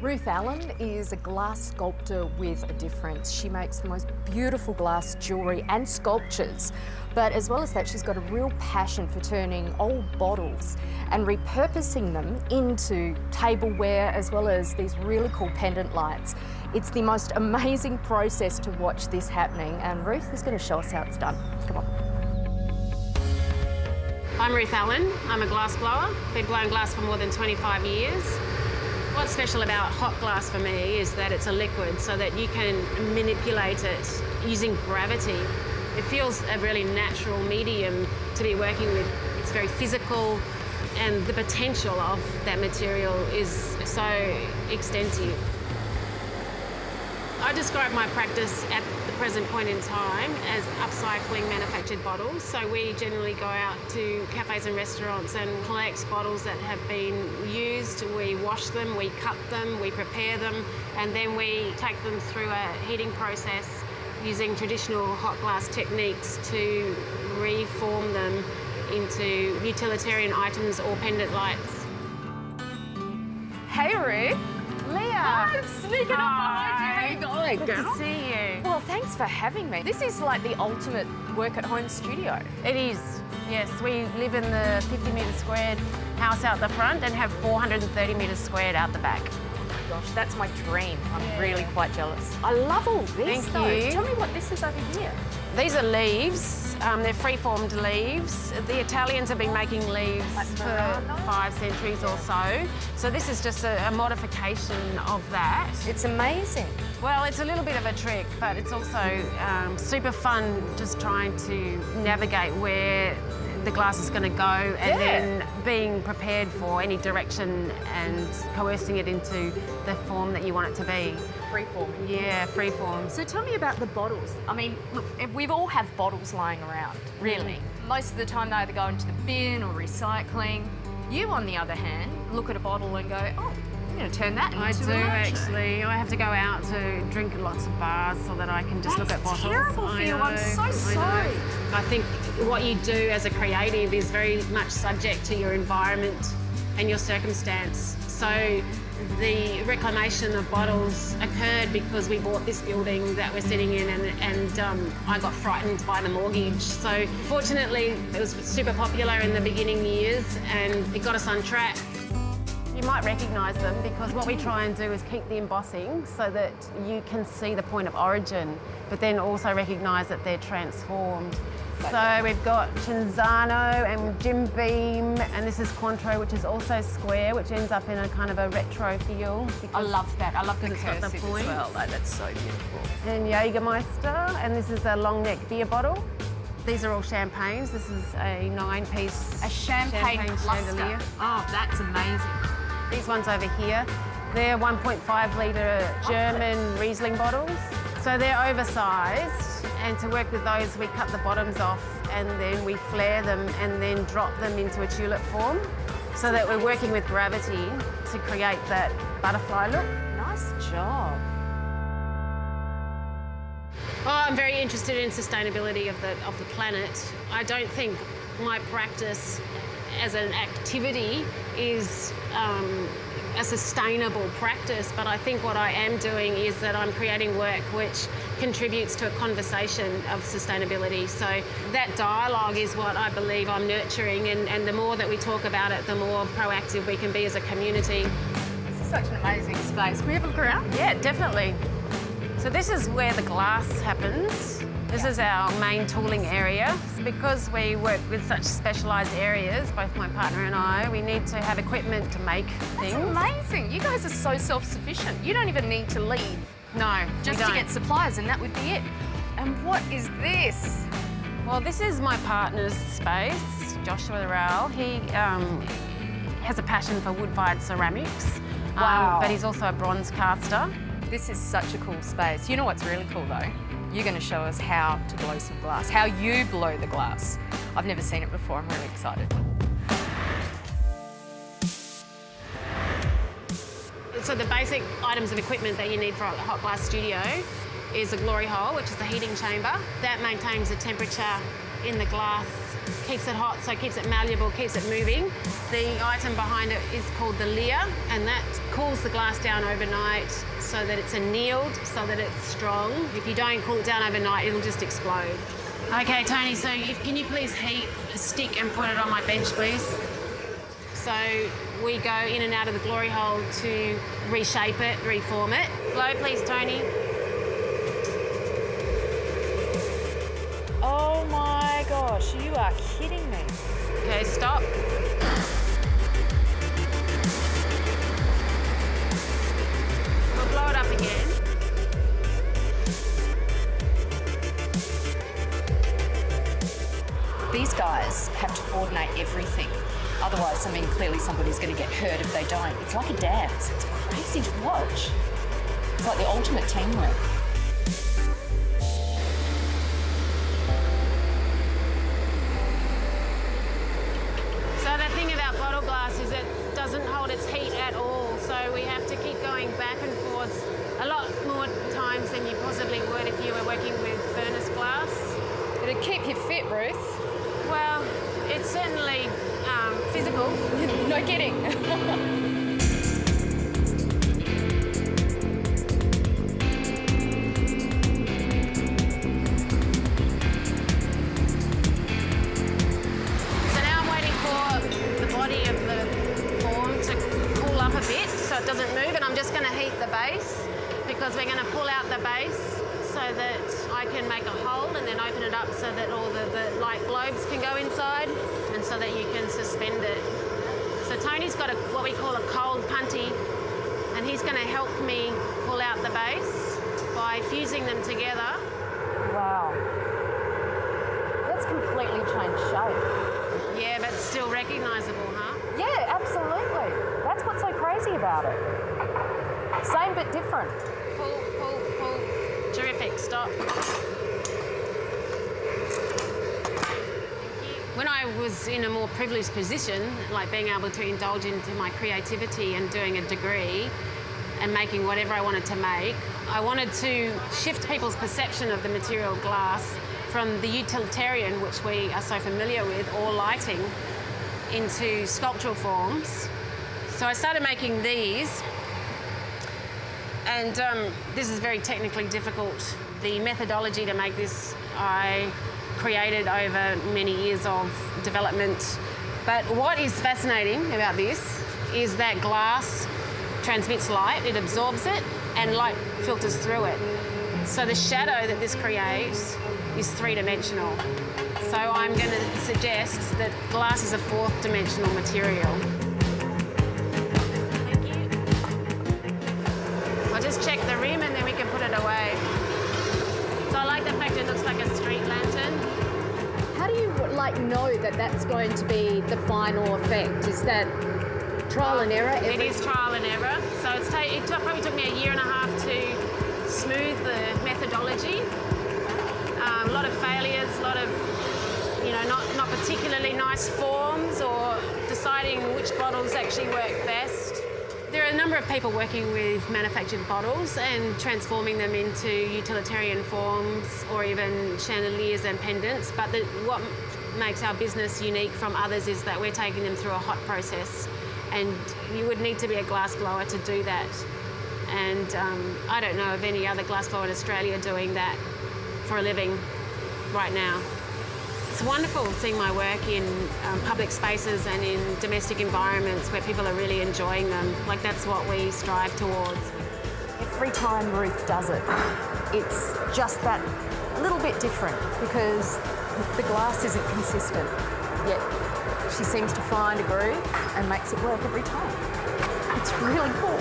Ruth Allen is a glass sculptor with a difference. She makes the most beautiful glass jewellery and sculptures. But as well as that, she's got a real passion for turning old bottles and repurposing them into tableware, as well as these really cool pendant lights. It's the most amazing process to watch this happening, and Ruth is going to show us how it's done. Come on. I'm Ruth Allen. I'm a glass blower. Been blowing glass for more than 25 years. What's special about hot glass for me is that it's a liquid, so that you can manipulate it using gravity. It feels a really natural medium to be working with. It's very physical, and the potential of that material is so extensive. I describe my practice at the present point in time as upcycling manufactured bottles. So we generally go out to cafes and restaurants and collect bottles that have been used. We wash them, we cut them, we prepare them, and then we take them through a heating process using traditional hot glass techniques to reform them into utilitarian items or pendant lights. Hey, Ruth. Leah. I'm sneaking up behind you. Hi, Good to see you. Well, thanks for having me. This is like the ultimate work-at-home studio. It is, yes. We live in the 50-metre squared house out the front and have 430 metres squared out the back. Gosh, that's my dream. I'm really quite jealous. I love all this, Thank though. you. Tell me what this is over here. These are leaves. They're free-formed leaves. The Italians have been making leaves for 5 centuries or so. So this is just a modification of that. It's amazing. Well, it's a little bit of a trick, but it's also super fun just trying to navigate where the glass is going to go and then being prepared for any direction and coercing it into the form that you want it to be. Freeform. Yeah, freeform. So tell me about the bottles. I mean, look, we've all have bottles lying around, really. Most of the time they either go into the bin or recycling. You, on the other hand, look at a bottle and go, oh, I'm going to turn that into I do, an archer. actually. I have to go out to drink lots of bars so that I can just look at bottles. That's terrible for you. I'm so sorry. I think what you do as a creative is very much subject to your environment and your circumstance. So the reclamation of bottles occurred because we bought this building that we're sitting in, and I got frightened by the mortgage. So fortunately, it was super popular in the beginning years and it got us on track. You might recognise them because what we try and do is keep the embossing so that you can see the point of origin, but then also recognise that they're transformed. So we've got Cinzano and Jim Beam, and this is Cointreau, which is also square, which ends up in a kind of a retro feel. I love that. I love the cursive as well. Like, that's so beautiful. And Jägermeister, and this is a long neck beer bottle. These are all champagnes. This is a 9-piece A champagne chandelier. Oh, that's amazing. These ones over here, they're 1.5 litre German Riesling bottles. So they're oversized, and to work with those, we cut the bottoms off and then we flare them and then drop them into a tulip form so that we're working with gravity to create that butterfly look. Nice job. Oh, I'm very interested in sustainability of the planet. I don't think my practice as an activity is a sustainable practice, but I think what I am doing is that I'm creating work which contributes to a conversation of sustainability. So that dialogue is what I believe I'm nurturing, and the more that we talk about it, the more proactive we can be as a community. This is such an amazing space. Can we have a look around? Yeah, definitely. So this is where the glass happens. This is our main tooling area. Because we work with such specialised areas, both my partner and I, we need to have equipment to make things. That's amazing. You guys are so self-sufficient. You don't even need to leave. No, just to get supplies, and that would be it. And what is this? Well, this is my partner's space, Joshua Rowell. He has a passion for wood-fired ceramics, but he's also a bronze caster. This is such a cool space. You know what's really cool, though? You're going to show us how to blow some glass, how you blow the glass. I've never seen it before. I'm really excited. So the basic items of equipment that you need for a hot glass studio is a glory hole, which is the heating chamber. That maintains the temperature in the glass keeps it hot, so it keeps it malleable, keeps it moving. The item behind it is called the Leah, and that cools the glass down overnight so that it's annealed, so that it's strong. If you don't cool it down overnight, it'll just explode. Okay, Tony, so can you please heat a stick and put it on my bench, please? So we go in and out of the glory hole to reshape it, reform it. Blow, please, Tony. Oh my gosh, you are kidding me. Okay, stop. We'll blow it up again. These guys have to coordinate everything. Otherwise, I mean, clearly somebody's going to get hurt if they don't. It's like a dance. It's crazy to watch. It's like the ultimate teamwork. So the thing about bottle glass is it doesn't hold its heat at all. So we have to keep going back and forwards a lot more times than you possibly would if you were working with furnace glass. It'd keep you fit, Ruth. Well, it's certainly physical. No kidding. So it doesn't move, and I'm just going to heat the base because we're going to pull out the base so that I can make a hole and then open it up so that all the light globes can go inside and so that you can suspend it. So Tony's got what we call a cold punty, and he's going to help me pull out the base by fusing them together. Wow. That's completely changed shape. Yeah, but still recognisable, huh? Yeah, absolutely. That's what's so crazy about it. Same but different. Pull, pull, pull. Terrific, stop. When I was in a more privileged position, like being able to indulge into my creativity and doing a degree and making whatever I wanted to make, I wanted to shift people's perception of the material glass from the utilitarian, which we are so familiar with, or lighting, into sculptural forms. So I started making these, and this is very technically difficult. The methodology to make this I created over many years of development. But what is fascinating about this is that glass transmits light, it absorbs it, and light filters through it. So the shadow that this creates is three-dimensional. So I'm going to suggest that glass is a fourth-dimensional material. Thank you. I'll just check the rim and then we can put it away. So I like the fact it looks like a street lantern. How do you know that that's going to be the final effect? Is that trial and error? It is trial and error. So it probably took me a year and a half to smooth the methodology. A lot of failures, a lot of not particularly nice forms, or deciding which bottles actually work best. There are a number of people working with manufactured bottles and transforming them into utilitarian forms or even chandeliers and pendants, but what makes our business unique from others is that we're taking them through a hot process, and you would need to be a glass blower to do that. And I don't know of any other glass blower in Australia doing that for a living right now. It's wonderful seeing my work in public spaces and in domestic environments where people are really enjoying them. Like, that's what we strive towards. Every time Ruth does it, it's just that little bit different because the glass isn't consistent, yet she seems to find a groove and makes it work every time. It's really cool.